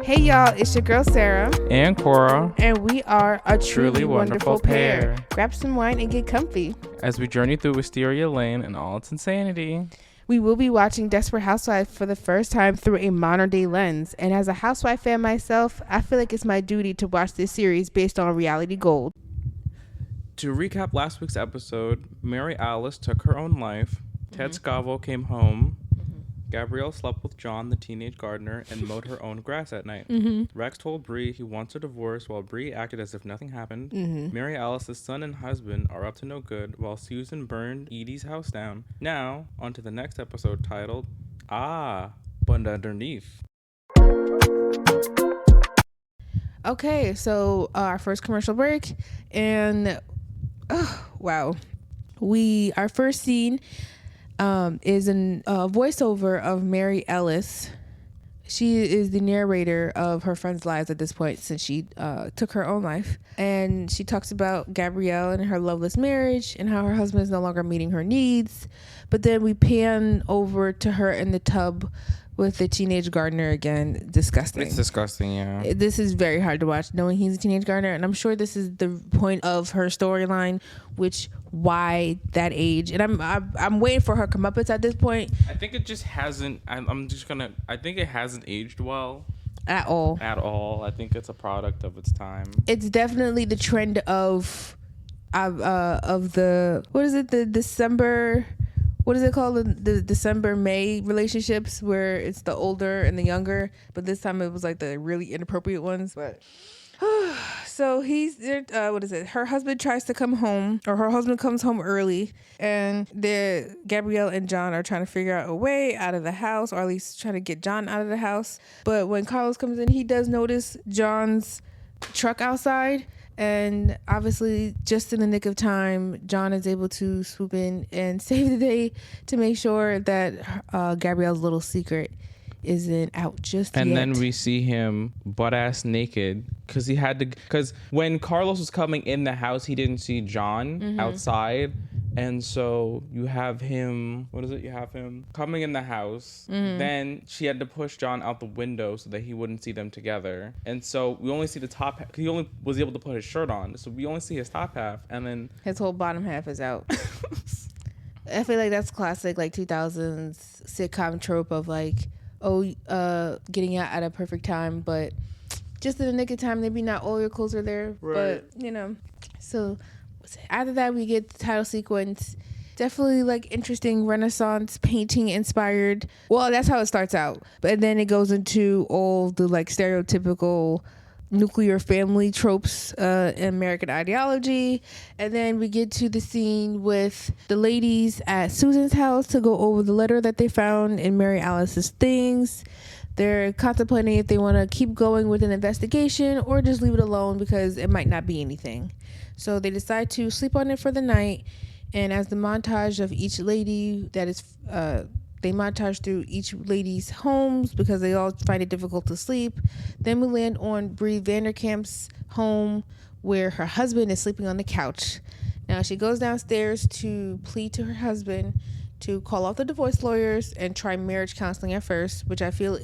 Hey y'all, it's your girl Sarah and Corra, and we are a truly wonderful pair. Grab some wine and get comfy as we journey through Wisteria Lane and all its insanity. We will be watching Desperate Housewives for the first time through a modern day lens, and as a housewife fan myself, I feel like it's my duty to watch this series based on reality gold. To recap last week's episode, Mary Alice took her own life, Ted Scavo came home, Gabrielle slept with John, the teenage gardener, and mowed her own grass at night. Rex told Bree he wants a divorce while Bree acted as if nothing happened. Mary Alice's son and husband are up to no good while Susan burned Edie's house down. Now, on to the next episode titled, But Underneath. Okay, so our first commercial break, and wow. Our first scene is a voiceover of Mary Ellis. She is the narrator of her friends' lives at this point since she took her own life. And she talks about Gabrielle and her loveless marriage and how her husband is no longer meeting her needs. But then we pan over to her in the tub with the teenage gardener again. Disgusting. It's disgusting, yeah. This is very hard to watch, knowing he's a teenage gardener. And I'm sure this is the point of her storyline, which why that age. And I'm waiting for her comeuppance at this point. I think it just hasn't. I think it hasn't aged well. At all. I think it's a product of its time. It's definitely the trend of the, what is it, the December, what is it called, the December-May relationships where it's the older and the younger, but this time it was like the really inappropriate ones. But so he's what is it, her husband tries to come home, or her husband comes home early, and Gabrielle and John are trying to figure out a way out of the house, or at least trying to get John out of the house. But when Carlos comes in, he does notice John's truck outside, and obviously just in the nick of time, John is able to swoop in and save the day to make sure that Gabrielle's little secret isn't out just yet. And then we see him butt-ass naked because when Carlos was coming in the house, he didn't see John outside. And so you have him coming in the house. Then she had to push John out the window so that he wouldn't see them together. And so we only see the top half. He only was able to put his shirt on. So we only see his top half. And then his whole bottom half is out. I feel like that's classic, like 2000s sitcom trope of like, getting out at a perfect time, but just in the nick of time, maybe not all your clothes are there. Right. But, so after that, we get the title sequence. Definitely like interesting Renaissance painting inspired. Well, that's how it starts out. But then it goes into all the like stereotypical nuclear family tropes in American ideology. And then we get to the scene with the ladies at Susan's house to go over the letter that they found in Mary Alice's things. They're contemplating if they want to keep going with an investigation or just leave it alone because it might not be anything. So they decide to sleep on it for the night. And as the montage of each lady they montage through each lady's homes because they all find it difficult to sleep. Then we land on Bree Vanderkamp's home where her husband is sleeping on the couch. Now she goes downstairs to plead to her husband to call off the divorce lawyers and try marriage counseling at first, which I feel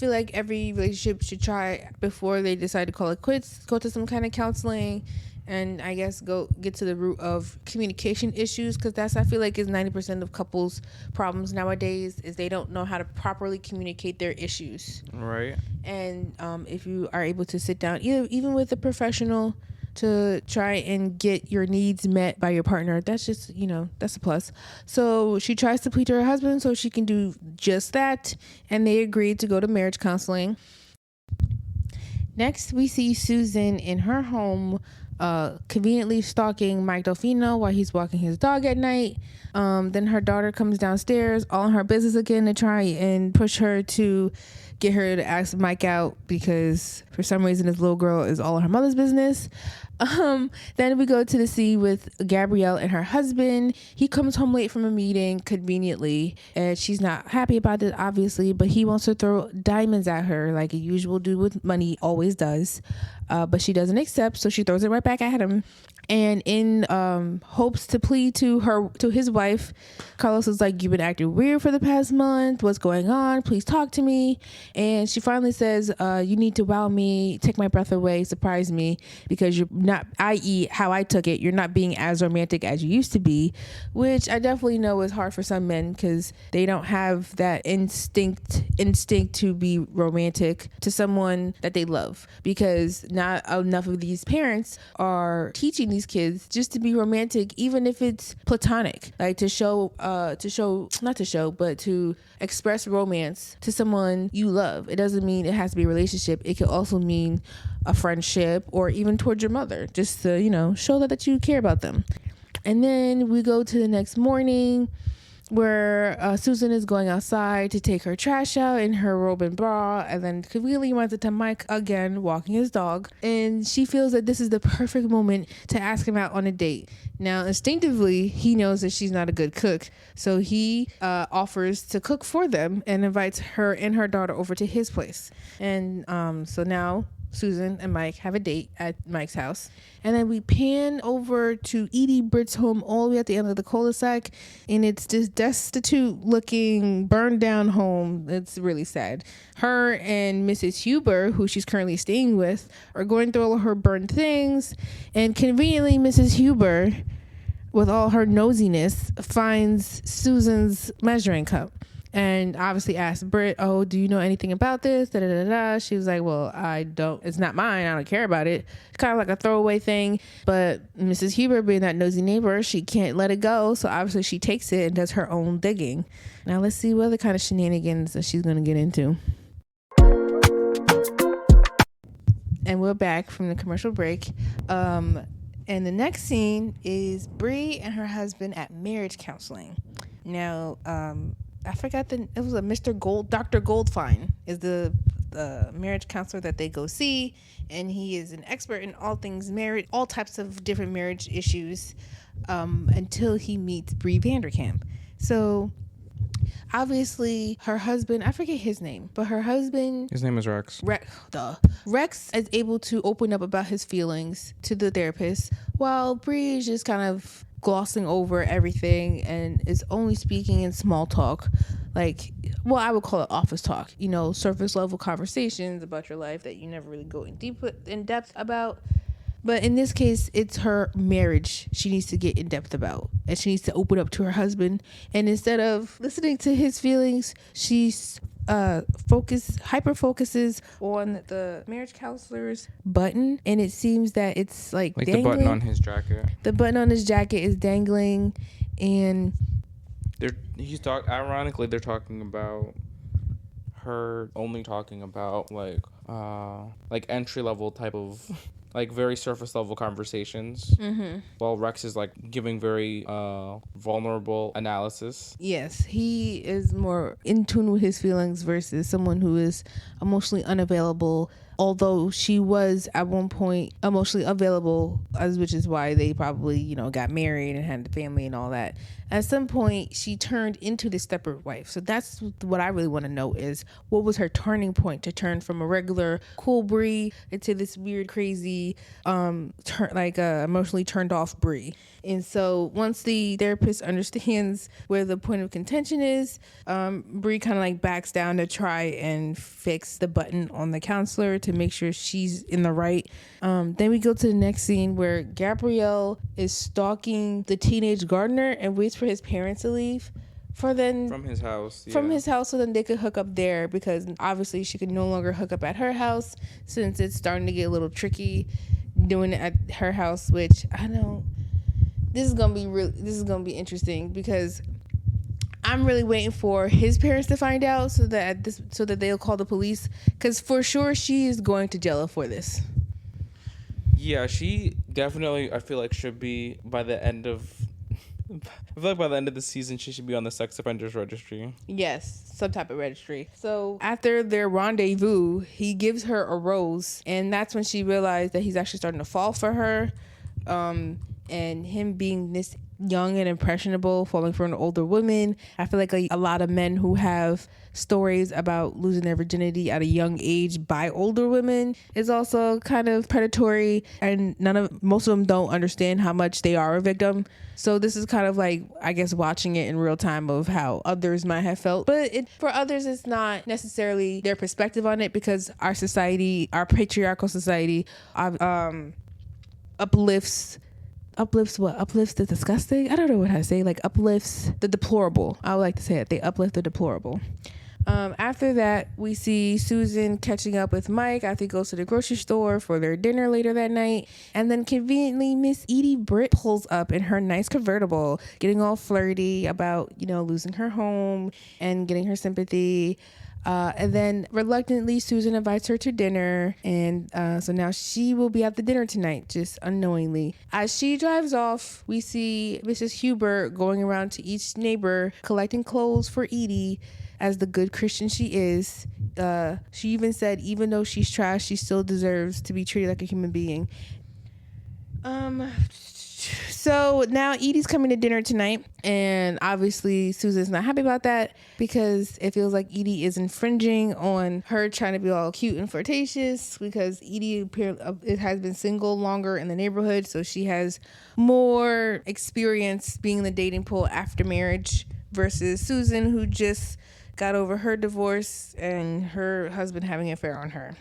like every relationship should try before they decide to call it quits. Go to some kind of counseling and I guess go get to the root of communication issues, because I feel like is 90% of couples' problems nowadays is they don't know how to properly communicate their issues. Right. And if you are able to sit down, even with a professional, to try and get your needs met by your partner, that's just, that's a plus. So she tries to plead to her husband so she can do just that, and they agreed to go to marriage counseling. Next, we see Susan in her home conveniently stalking Mike Delfino while he's walking his dog at night. Then her daughter comes downstairs, all in her business again, to try and push her to get her to ask Mike out because for some reason this little girl is all in her mother's business. Then we go to the scene with Gabrielle and her husband. He comes home late from a meeting conveniently, and she's not happy about it, obviously, but he wants to throw diamonds at her like a usual dude with money always does. But she doesn't accept, so she throws it right back at him. And in hopes to plead to his wife, Carlos is like, you've been acting weird for the past month. What's going on? Please talk to me. And she finally says, you need to wow me, take my breath away, surprise me, because you're not, i.e. how I took it, you're not being as romantic as you used to be, which I definitely know is hard for some men because they don't have that instinct to be romantic to someone that they love, because not enough of these parents are teaching these kids just to be romantic, even if it's platonic, like to express romance to someone you love. It doesn't mean it has to be a relationship. It could also mean a friendship or even towards your mother, just to, show that you care about them. And then we go to the next morning where Susan is going outside to take her trash out in her robe and bra, and then conveniently runs into Mike again walking his dog, and she feels that this is the perfect moment to ask him out on a date. Now instinctively he knows that she's not a good cook, so he offers to cook for them and invites her and her daughter over to his place. And so now Susan and Mike have a date at Mike's house. And then we pan over to Edie Britt's home all the way at the end of the cul-de-sac. And it's this destitute looking, burned down home. It's really sad. Her and Mrs. Huber, who she's currently staying with, are going through all her burned things. And conveniently, Mrs. Huber, with all her nosiness, finds Susan's measuring cup. And obviously asked Britt, oh, do you know anything about this? Da, da, da, da. She was like, well, I don't. It's not mine. I don't care about it. It's kind of like a throwaway thing. But Mrs. Huber, being that nosy neighbor, she can't let it go. So obviously she takes it and does her own digging. Now let's see what other kind of shenanigans that she's going to get into. And we're back from the commercial break. And the next scene is Bree and her husband at marriage counseling. Now, I forgot it was a Dr. Goldfine is the marriage counselor that they go see, and he is an expert in all things marriage, all types of different marriage issues, until he meets Bree Vanderkamp. So obviously her husband, I forget his name, but her husband, his name is Rex. Rex is able to open up about his feelings to the therapist, while Bree is just kind of glossing over everything and is only speaking in small talk, like, well, I would call it office talk, surface level conversations about your life that you never really go in depth about. But in this case, it's her marriage she needs to get in depth about, and she needs to open up to her husband. And instead of listening to his feelings, she's hyper focuses on the marriage counselor's button, and it seems that it's like dangling. The button on his jacket. The button on his jacket is dangling, and ironically they're talking about her only talking about like entry level type of like very surface level conversations, while Rex is like giving very vulnerable analysis. Yes, he is more in tune with his feelings versus someone who is emotionally unavailable, although she was at one point emotionally available, which is why they probably got married and had a family and all that. At some point she turned into this Desperate wife. So that's what I really want to know, is what was her turning point to turn from a regular cool Bree into this weird crazy emotionally turned off Bree. And so once the therapist understands where the point of contention is, Bree kind of like backs down to try and fix the button on the counselor to make sure she's in the right. Then we go to the next scene where Gabrielle is stalking the teenage gardener and waits for his parents to leave from his house so then they could hook up there, because obviously she could no longer hook up at her house since it's starting to get a little tricky doing it at her house, which I know this is gonna be interesting, because I'm really waiting for his parents to find out so that they'll call the police, because for sure she is going to jail for this. Yeah, she definitely, I feel like, should be by the end of the season, she should be on the sex offenders registry. Yes, some type of registry. So after their rendezvous, he gives her a rose, and that's when she realized that he's actually starting to fall for her. And him being this young and impressionable, falling for an older woman. I feel like a lot of men who have stories about losing their virginity at a young age by older women is also kind of predatory, and most of them don't understand how much they are a victim. So this is kind of like, I guess, watching it in real time of how others might have felt. But for others, it's not necessarily their perspective on it, because our society, our patriarchal society, uplifts what? Uplifts the disgusting? I don't know what I say. Like, uplifts the deplorable. I would like to say it. They uplift the deplorable. After that, we see Susan catching up with Mike after he goes to the grocery store for their dinner later that night. And then conveniently, Miss Edie Britt pulls up in her nice convertible, getting all flirty about, losing her home and getting her sympathy. And then reluctantly, Susan invites her to dinner. And so now she will be at the dinner tonight, just unknowingly. As she drives off, we see Mrs. Huber going around to each neighbor, collecting clothes for Edie. As the good Christian she is, she even said, even though she's trash, she still deserves to be treated like a human being. So now Edie's coming to dinner tonight, and obviously Susan's not happy about that, because it feels like Edie is infringing on her trying to be all cute and flirtatious, because Edie has been single longer in the neighborhood, so she has more experience being in the dating pool after marriage versus Susan, who just got over her divorce and her husband having an affair on her.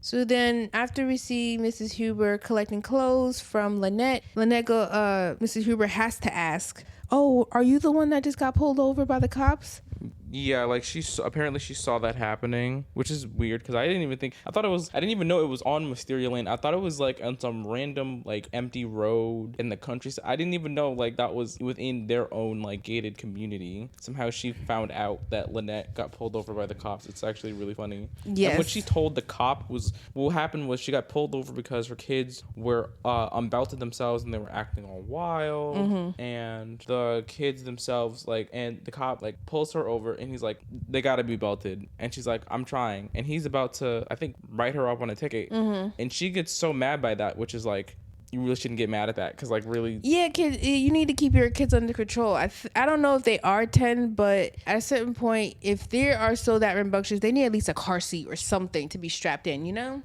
So then after we see Mrs. Huber collecting clothes from Lynette, Mrs. Huber has to ask, "Oh, are you the one that just got pulled over by the cops?" Yeah, like apparently she saw that happening, which is weird, because I didn't even know it was on Wisteria Lane. I thought it was like on some random like empty road in the countryside. I didn't even know like that was within their own like gated community. Somehow she found out that Lynette got pulled over by the cops. It's actually really funny. Yes. And what she told the cop was, what happened was she got pulled over because her kids were unbelted themselves and they were acting all wild. Mm-hmm. And the kids themselves and the cop pulls her over. And he's like, they gotta be belted. And she's like, I'm trying. And he's about to, I think, write her up on a ticket. Mm-hmm. And she gets so mad by that, which is like, you really shouldn't get mad at that, because really. Yeah, kids, you need to keep your kids under control. I don't know if they are 10, but at a certain point, if they are so that rambunctious, they need at least a car seat or something to be strapped in,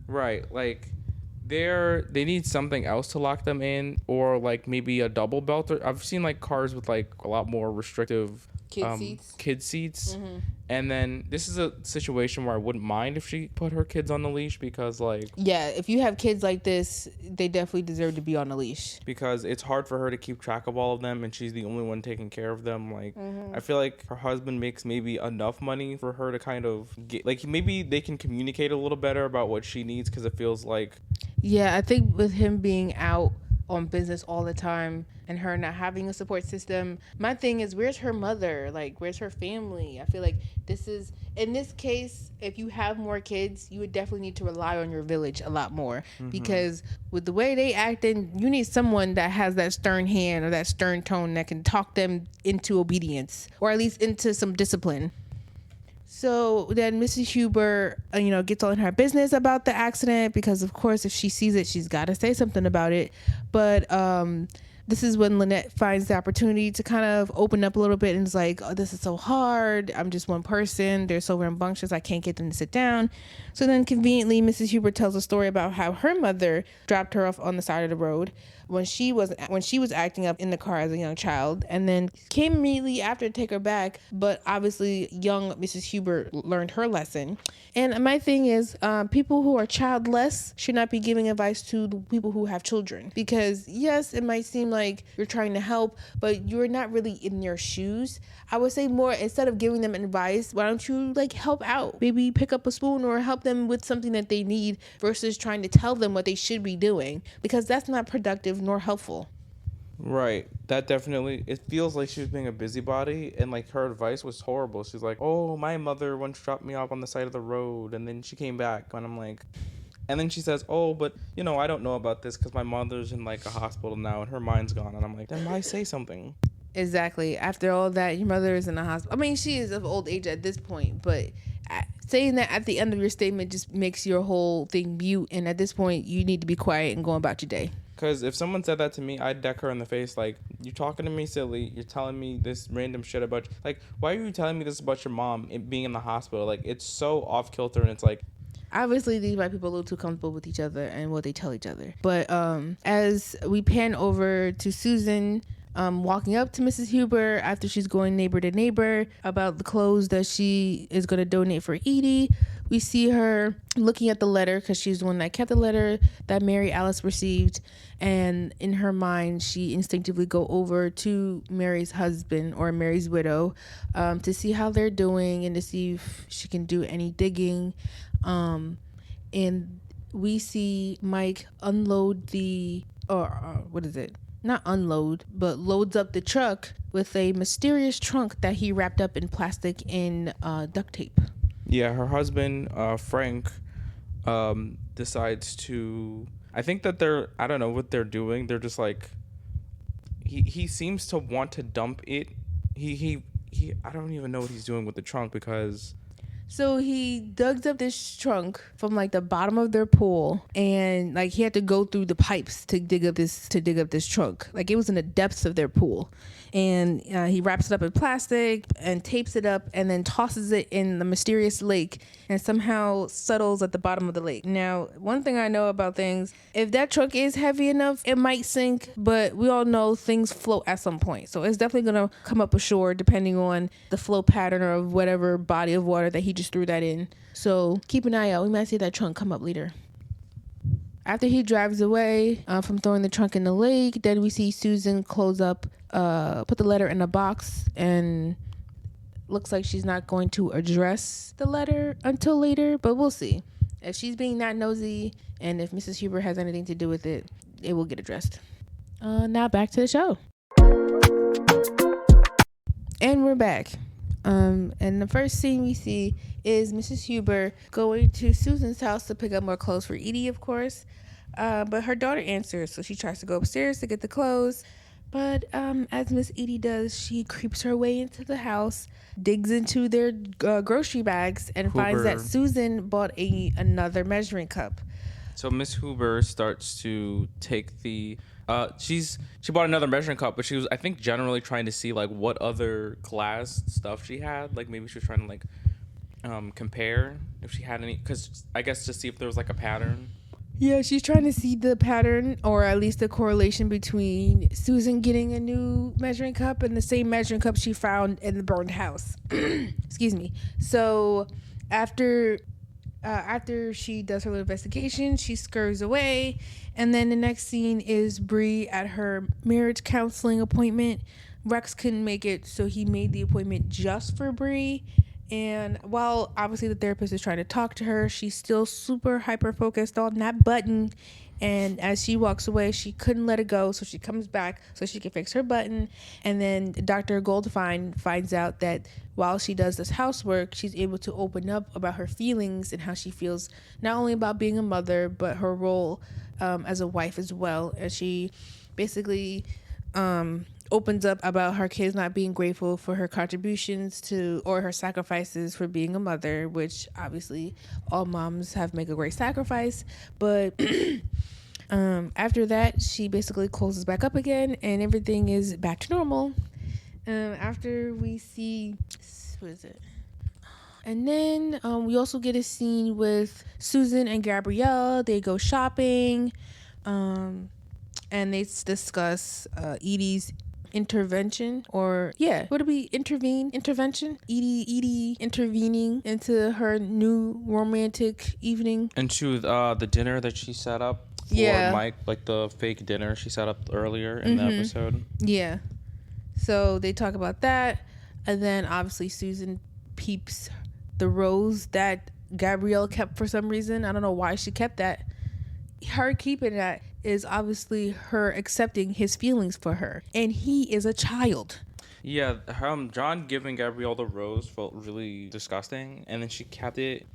Right. They need something else to lock them in, or maybe a double belt. I've seen cars with a lot more restrictive kid seats. Mm-hmm. And then this is a situation where I wouldn't mind if she put her kids on the leash, because yeah, if you have kids like this, they definitely deserve to be on the leash, because it's hard for her to keep track of all of them, and she's the only one taking care of them. Mm-hmm. I feel like her husband makes maybe enough money for her to kind of get maybe they can communicate a little better about what she needs, because it feels yeah, I think with him being out on business all the time and her not having a support system, my thing is, where's her mother? Where's her family? I feel like in this case, if you have more kids, you would definitely need to rely on your village a lot more. Mm-hmm. Because with the way they acting, you need someone that has that stern hand or that stern tone that can talk them into obedience, or at least into some discipline. So then Mrs. Huber, gets all in her business about the accident, because of course, if she sees it, she's got to say something about it. But this is when Lynette finds the opportunity to kind of open up a little bit and is like, oh, this is so hard. I'm just one person. They're so rambunctious. I can't get them to sit down. So then conveniently, Mrs. Huber tells a story about how her mother dropped her off on the side of the road when she was acting up in the car as a young child, and then came immediately after to take her back. But obviously young Mrs. Huber learned her lesson. And my thing is, people who are childless should not be giving advice to the people who have children, because yes, it might seem like you're trying to help, but you're not really in their shoes. I would say more, instead of giving them advice, why don't you help out? Maybe pick up a spoon or help them with something that they need, versus trying to tell them what they should be doing, because that's not productive nor helpful. Right. That definitely, it feels like she was being a busybody, and her advice was horrible. She's like, oh, my mother once dropped me off on the side of the road, and then she came back, and I'm like, and then she says, oh, but I don't know about this because my mother's in a hospital now and her mind's gone. And I'm like, then why say something? Exactly. After all that, your mother is in the hospital. I mean, she is of old age at this point, but saying that at the end of your statement just makes your whole thing mute. And at this point, you need to be quiet and go about your day. Because if someone said that to me, I'd deck her in the face. Like, you're talking to me silly. You're telling me this random shit about... Like, why are you telling me this about your mom being in the hospital? Like, it's so off kilter, and it's like... Obviously, these white people are a little too comfortable with each other and what they tell each other. But as we pan over to Susan... walking up to Mrs. Huber after she's going neighbor to neighbor about the clothes that she is going to donate for Edie. We see her looking at the letter because she's the one that kept the letter that Mary Alice received. And in her mind, she instinctively go over to Mary's husband or Mary's widow to see how they're doing and to see if she can do any digging. And we see Mike unload what is it? Not unload, but loads up the truck with a mysterious trunk that he wrapped up in plastic and duct tape. Yeah, her husband, Frank, decides to... I think that I don't know what they're doing. They're just like... He seems to want to dump it. He I don't even know what he's doing with the trunk because... So he dug up this trunk from like the bottom of their pool, and like he had to go through the pipes to dig up this trunk. Like it was in the depths of their pool, and he wraps it up in plastic and tapes it up, and then tosses it in the mysterious lake, and somehow settles at the bottom of the lake. Now, one thing I know about things: if that trunk is heavy enough, it might sink. But we all know things float at some point, so it's definitely gonna come up ashore depending on the flow pattern of whatever body of water that he just threw that in. So keep an eye out. We might see that trunk come up later. After he drives away from throwing the trunk in the lake, then we see Susan close up, put the letter in a box, and looks like she's not going to address the letter until later, but we'll see. If she's being that nosy and if Mrs. Huber has anything to do with it, it will get addressed. Now back to the show. And we're back. And the first scene we see is Mrs. Huber going to Susan's house to pick up more clothes for Edie, of course. But her daughter answers, so she tries to go upstairs to get the clothes. But as Miss Edie does, she creeps her way into the house, digs into their grocery bags, and finds that Susan bought another measuring cup. So Miss Huber starts to take the... she bought another measuring cup, but she was, I think, generally trying to see like what other glass stuff she had. Like maybe she was trying to like compare if she had any, because I guess to see if there was like a pattern. Yeah, she's trying to see the pattern, or at least the correlation between Susan getting a new measuring cup and the same measuring cup she found in the burned house. Excuse me. So after she does her little investigation, she scurries away, and then the next scene is Bree at her marriage counseling appointment. Rex couldn't make it, so he made the appointment just for Bree. And while obviously the therapist is trying to talk to her, she's still super hyper focused on that button. And as she walks away, she couldn't let it go, so she comes back so she can fix her button. And then Dr. Goldfine finds out that while she does this housework, she's able to open up about her feelings and how she feels not only about being a mother, but her role as a wife as well. And she basically opens up about her kids not being grateful for her contributions to, or her sacrifices for being a mother, which obviously all moms have made a great sacrifice. But after that, she basically closes back up again and everything is back to normal. After we see, what is it? And then we also get a scene with Susan and Gabrielle. They go shopping, and they discuss Edie's intervention, or would it be intervention? Edie intervening into her new romantic evening. And to the dinner that she set up for Mike, like the fake dinner she set up earlier in the episode. Yeah. So they talk about that, and then obviously Susan peeps the rose that Gabrielle kept for some reason. I don't know why she kept that. Her keeping that is obviously her accepting his feelings for her, and he is a child. Yeah, John giving Gabrielle the rose felt really disgusting, and then she kept it,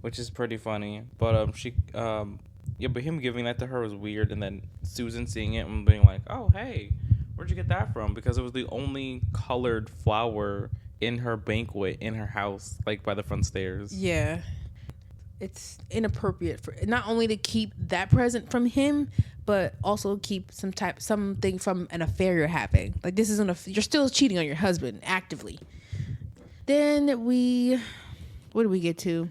which is pretty funny. But but him giving that to her was weird, and then Susan seeing it and being like, "Oh, hey, where'd you get that from?" Because it was the only colored flower in her banquet in her house, like by the front stairs. Yeah. it's inappropriate for not only to keep that present from him, but also keep something from an affair you're having. Like, this isn't you're still cheating on your husband actively. Then what do we get to?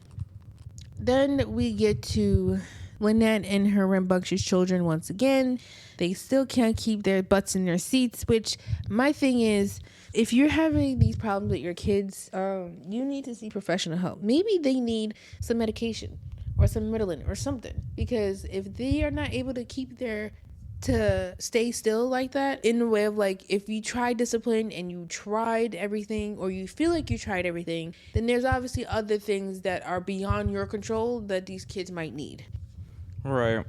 Then we get to Lynette and her rambunctious children once again. They still can't keep their butts in their seats, which my thing is, if you're having these problems with your kids, you need to see professional help. Maybe they need some medication or some Ritalin or something, because if they are not able to stay still like that, in the way of like, if you try discipline and you tried everything, or you feel like you tried everything, then there's obviously other things that are beyond your control that these kids might need. Right.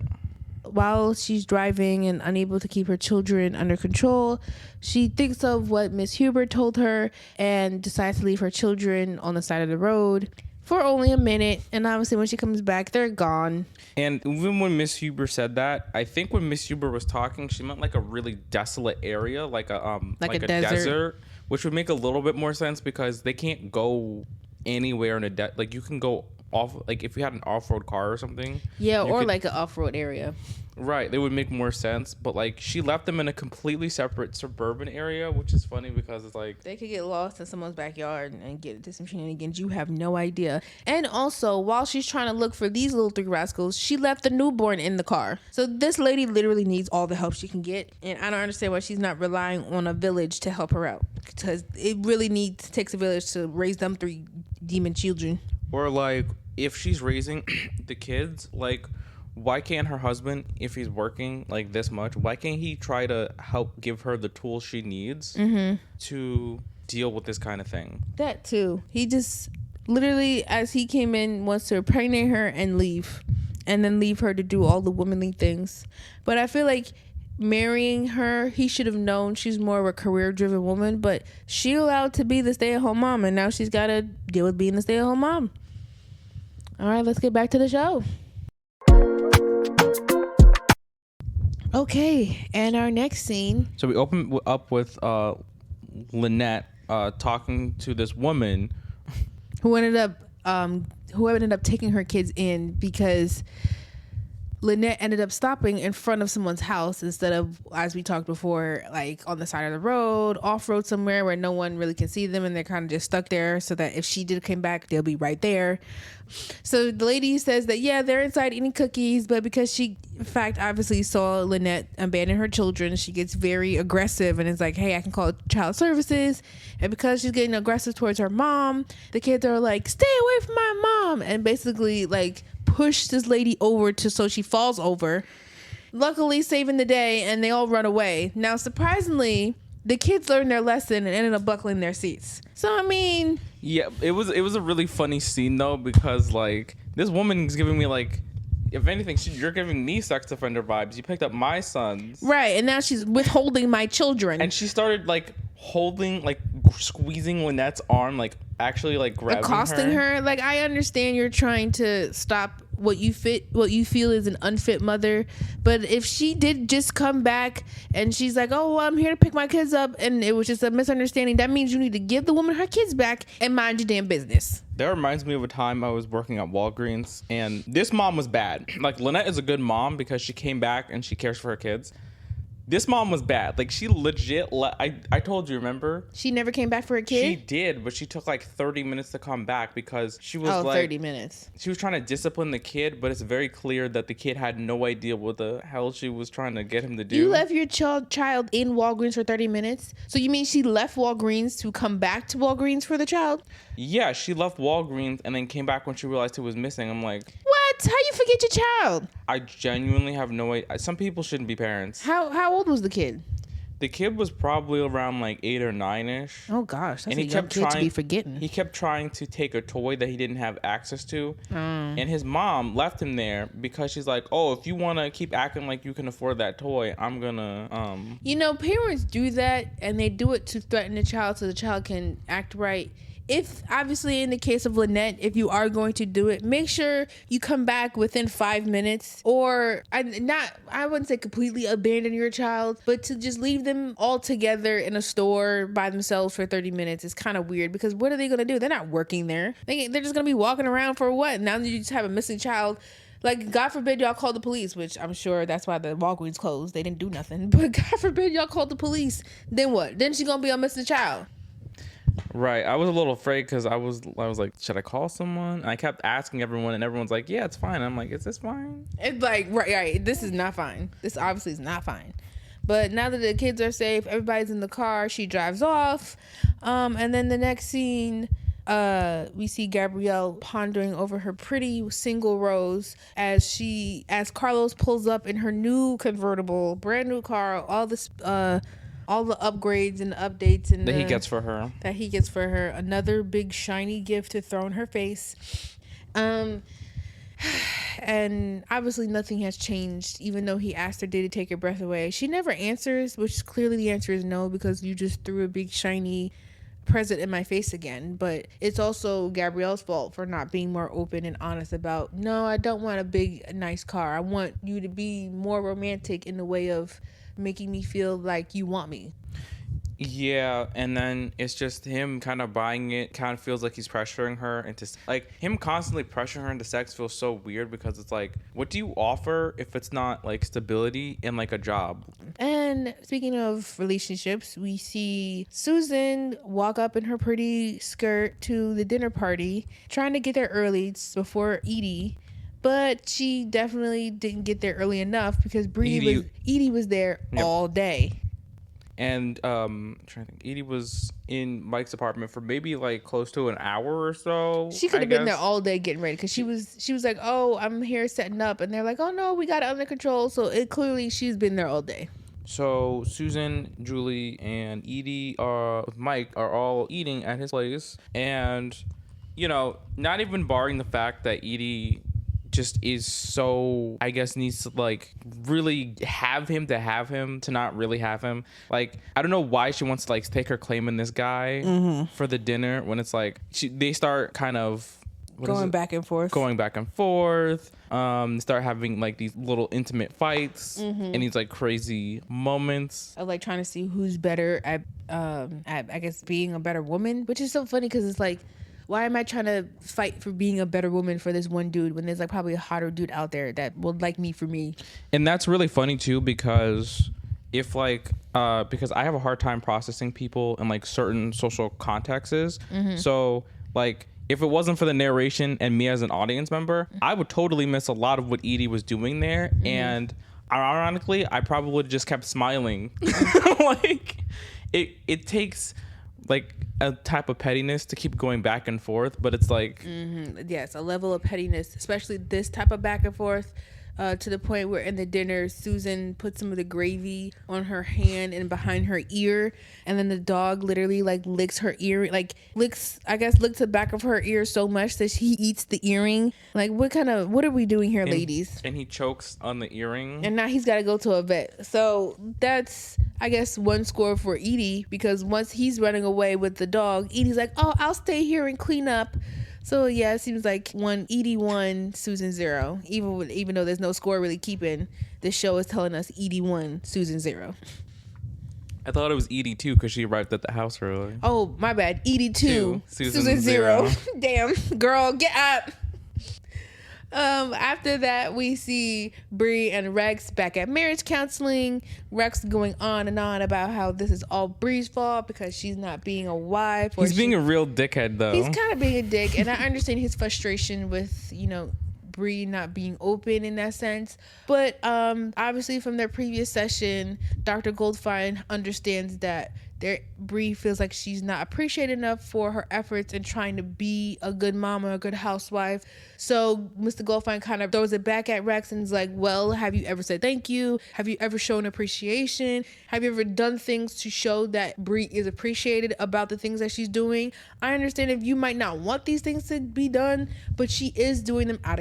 While she's driving and unable to keep her children under control, she thinks of what Miss Huber told her and decides to leave her children on the side of the road for only a minute. And obviously when she comes back, they're gone. And even when Miss Huber said that, I think when Miss Huber was talking, she meant like a really desolate area, like a desert, which would make a little bit more sense, because they can't go anywhere in a like, you can go off, like if you had an off-road car or something. Yeah, or like an off-road area. Right, they would make more sense. But like, she left them in a completely separate suburban area, which is funny because it's like, they could get lost in someone's backyard and get into some shenanigans. You have no idea. And also, while she's trying to look for these little three rascals, she left the newborn in the car. So this lady literally needs all the help she can get, and I don't understand why she's not relying on a village to help her out, because it really takes a village to raise them three demon children. Or like, if she's raising the kids, like, why can't her husband, if he's working like this much, why can't he try to help give her the tools she needs to deal with this kind of thing? That too. He just literally, as he came in, wants to impregnate her and leave, and then leave her to do all the womanly things. But I feel like marrying her, he should have known she's more of a career-driven woman, but she allowed to be the stay-at-home mom, and now she's got to deal with being the stay-at-home mom. All right, let's get back to the show. Okay, and our next scene. So we open up with Lynette talking to this woman who ended up taking her kids in, because Lynette ended up stopping in front of someone's house instead of, as we talked before, like on the side of the road, off-road somewhere where no one really can see them, and they're kind of just stuck there, so that if she did come back, they'll be right there. So the lady says that, yeah, they're inside eating cookies, but because she, in fact, obviously saw Lynette abandon her children, she gets very aggressive and is like, hey, I can call child services. And because she's getting aggressive towards her mom, the kids are like, stay away from my mom, and basically like push this lady over so she falls over, luckily saving the day, and they all run away. Now, surprisingly, the kids learned their lesson and ended up buckling their seats. So, I mean, yeah, it was a really funny scene though, because like, this woman is giving me like, if anything, you're giving me sex offender vibes. You picked up my sons, right? And now she's withholding my children. And she started like holding, like squeezing Lynette's arm, like actually like grabbing accosting her. Like, I understand you're trying to stop what you feel is an unfit mother, but if she did just come back and she's like, oh, well, I'm here to pick my kids up, and it was just a misunderstanding, that means you need to give the woman her kids back and mind your damn business. That reminds me of a time I was working at Walgreens, and this mom was bad. Like, Lynette is a good mom because she came back and she cares for her kids. This mom was bad. Like, she legit, I told you, remember? She never came back for a kid? She did, but she took like 30 minutes to come back because she was 30 minutes. She was trying to discipline the kid, but it's very clear that the kid had no idea what the hell she was trying to get him to do. You left your child in Walgreens for 30 minutes? So you mean she left Walgreens to come back to Walgreens for the child? Yeah, she left Walgreens and then came back when she realized it was missing. I'm like, what? How you forget your child? I genuinely have no idea. Some people shouldn't be parents. How old was the kid? The kid was probably around like 8 or 9-ish. Oh gosh, that's a young kid to be forgetting. He kept trying to take a toy that he didn't have access to, and his mom left him there because she's like, "Oh, if you want to keep acting like you can afford that toy, I'm gonna." You know, parents do that, and they do it to threaten the child so the child can act right. if obviously in the case of Lynette, if you are going to do it, make sure you come back within 5 minutes, or I wouldn't say completely abandon your child, but to just leave them all together in a store by themselves for 30 minutes is kind of weird, because what are they going to do? They're not working there. They're just going to be walking around for what? Now that you just have a missing child. Like, God forbid y'all call the police, which I'm sure that's why the Walgreens closed. They didn't do nothing. But God forbid y'all called the police. Then what? Then she gonna be a missing child. Right. I was a little afraid because I was like, should I call someone? And I kept asking everyone, and everyone's like, yeah, it's fine. I'm like, is this fine? It's like, right. This is not fine. This obviously is not fine. But now that the kids are safe, everybody's in the car. She drives off. And then the next scene, we see Gabrielle pondering over her pretty single rose as Carlos pulls up in her new convertible, brand new car, all the upgrades and updates and that he gets for her. Another big shiny gift to throw in her face. And obviously nothing has changed, even though he asked her, did it take her breath away? She never answers, which clearly the answer is no, because you just threw a big shiny present in my face again. But it's also Gabrielle's fault for not being more open and honest about, no, I don't want a big nice car. I want you to be more romantic in the way of making me feel like you want me. Yeah, and then it's just him kind of buying it. Kind of feels like he's pressuring her into, like, him constantly pressuring her into sex feels so weird, because it's like, what do you offer if it's not like stability and like a job? And speaking of relationships, we see Susan walk up in her pretty skirt to the dinner party, trying to get there early before Edie. But she definitely didn't get there early enough, because Edie was there all day. And I'm trying to think, Edie was in Mike's apartment for maybe like close to an hour or so. She could have been there all day getting ready, because she was like, oh, I'm here setting up, and they're like, oh no, we got it under control. So clearly she's been there all day. So Susan, Julie, and Edie Mike are all eating at his place, and not even barring the fact that Edie just is so, I guess, needs to like really have him to not really have him. Like, I don't know why she wants to like take her claim in this guy for the dinner, when it's like they start kind of going back and forth. Start having like these little intimate fights and these like crazy moments of like trying to see who's better at I guess being a better woman, which is so funny, because it's like, why am I trying to fight for being a better woman for this one dude when there's like probably a hotter dude out there that will like me for me? And that's really funny too, because if like because I have a hard time processing people in like certain social contexts. So like, if it wasn't for the narration and me as an audience member, I would totally miss a lot of what Edie was doing there. And ironically, I probably would have just kept smiling. Like, it takes like a type of pettiness to keep going back and forth, but it's like yes, a level of pettiness, especially this type of back and forth, to the point where in the dinner Susan put some of the gravy on her hand and behind her ear, and then the dog literally like licks her ear, like licks the back of her ear so much that he eats the earring. Like, what are we doing here, ladies? And he chokes on the earring, and now he's got to go to a vet. So that's, I guess, one score for Edie, because once he's running away with the dog, Edie's like, oh, I'll stay here and clean up. So yeah, it seems like Edie 1, Susan 0. Even though there's no score really keeping, this show is telling us Edie 1, Susan 0. I thought it was Edie 2 because she arrived at the house early. Oh, my bad. Edie 2, Susan 0. Damn, girl, get up. After that, we see Bree and Rex back at marriage counseling. Rex going on and on about how this is all Bree's fault because she's not being a wife. He's being a real dickhead, though. He's kind of being a dick, and I understand his frustration with, Bree not being open in that sense. But obviously from their previous session, Dr. Goldfine understands that Bree feels like she's not appreciated enough for her efforts in trying to be a good mom or a good housewife. So Mr. Goldfine kind of throws it back at Rex and is like, well, have you ever said thank you? Have you ever shown appreciation? Have you ever done things to show that Bree is appreciated about the things that she's doing? I understand if you might not want these things to be done, but she is doing them out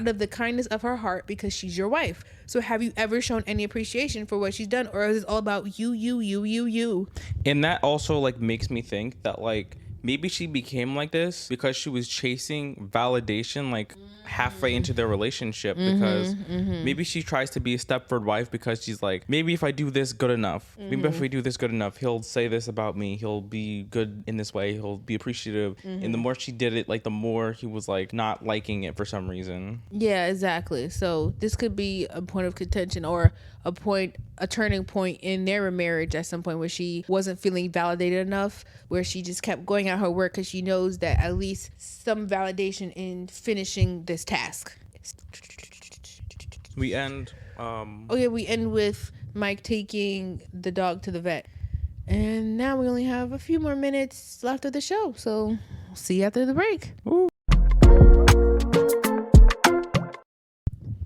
of the kindness of her heart because she's your wife. So have you ever shown any appreciation for what she's done, or is it all about you? And that also like makes me think that like maybe she became like this because she was chasing validation like halfway into their relationship, because maybe she tries to be a Stepford wife because she's like, maybe if I do this good enough, maybe if we do this good enough, he'll say this about me, he'll be good in this way, he'll be appreciative. And the more she did it, like the more he was like not liking it for some reason. Yeah, exactly. So this could be a point of contention, or a turning point in their marriage at some point where she wasn't feeling validated enough, where she just kept going at her work because she knows that at least some validation in finishing this task. We end we end with Mike taking the dog to the vet, and now we only have a few more minutes left of the show, so see you after the break. Ooh.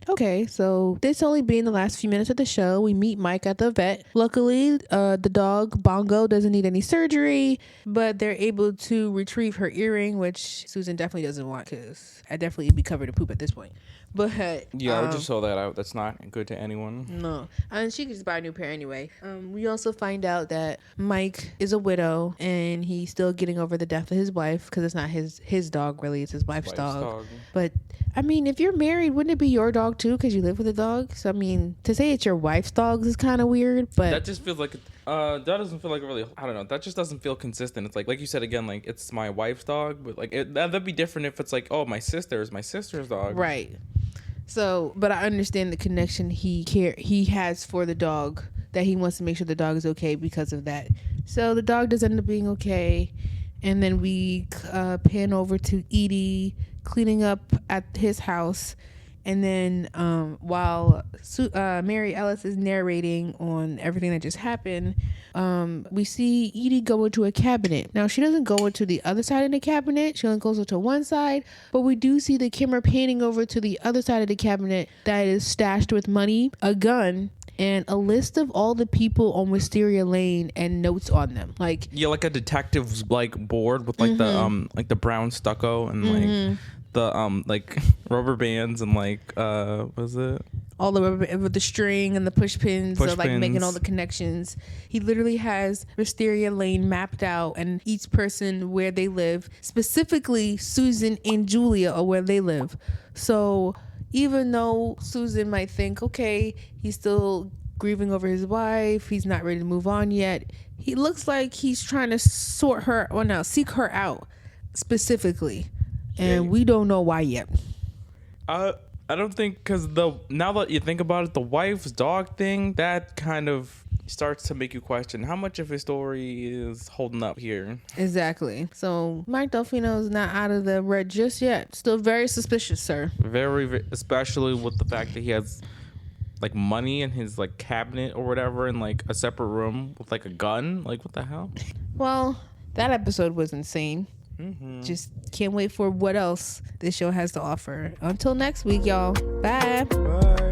Okay, so this only being the last few minutes of the show, we meet Mike at the vet. Luckily, the dog Bongo doesn't need any surgery, but they're able to retrieve her earring, which Susan definitely doesn't want, because I'd definitely be covered in poop at this point. But yeah, I would just throw that out. That's not good to anyone. No, and she could just buy a new pair anyway. We also find out that Mike is a widow, and he's still getting over the death of his wife, because it's not his dog really, it's his wife's dog. But I mean, if you're married, wouldn't it be your dog too, because you live with a dog? So I mean, to say it's your wife's dog is kind of weird, but that just feels like that doesn't feel like really, I don't know, that just doesn't feel consistent. It's like you said again, like it's my wife's dog, but like that'd be different if it's like, oh, my sister's dog, right? So, but I understand the connection he has for the dog, that he wants to make sure the dog is okay because of that. So the dog does end up being okay, and then we pan over to Edie cleaning up at his house, and then while Mary Ellis is narrating on everything that just happened, we see Edie go into a cabinet. Now, she doesn't go into the other side of the cabinet, she only goes into one side, but we do see the camera panning over to the other side of the cabinet that is stashed with money, a gun, and a list of all the people on Wisteria Lane and notes on them. Like, yeah, like a detective's like board with like the brown stucco and like the like rubber bands and like what was it? All the rubber with the string and the push pins, so like making all the connections. He literally has Wisteria Lane mapped out, and each person where they live, specifically Susan and Julia, or where they live. So even though Susan might think, okay, he's still grieving over his wife, he's not ready to move on yet, he looks like he's trying to seek her out specifically, and we don't know why yet. I don't think, because now that you think about it, the wife's dog thing, that kind of starts to make you question how much of his story is holding up here. Exactly. So Mike Delfino is not out of the red just yet. Still very suspicious, sir. Very, especially with the fact that he has like money in his like cabinet or whatever, in like a separate room with like a gun. Like, what the hell? Well, that episode was insane. Just can't wait for what else this show has to offer. Until next week, y'all. Bye. Bye.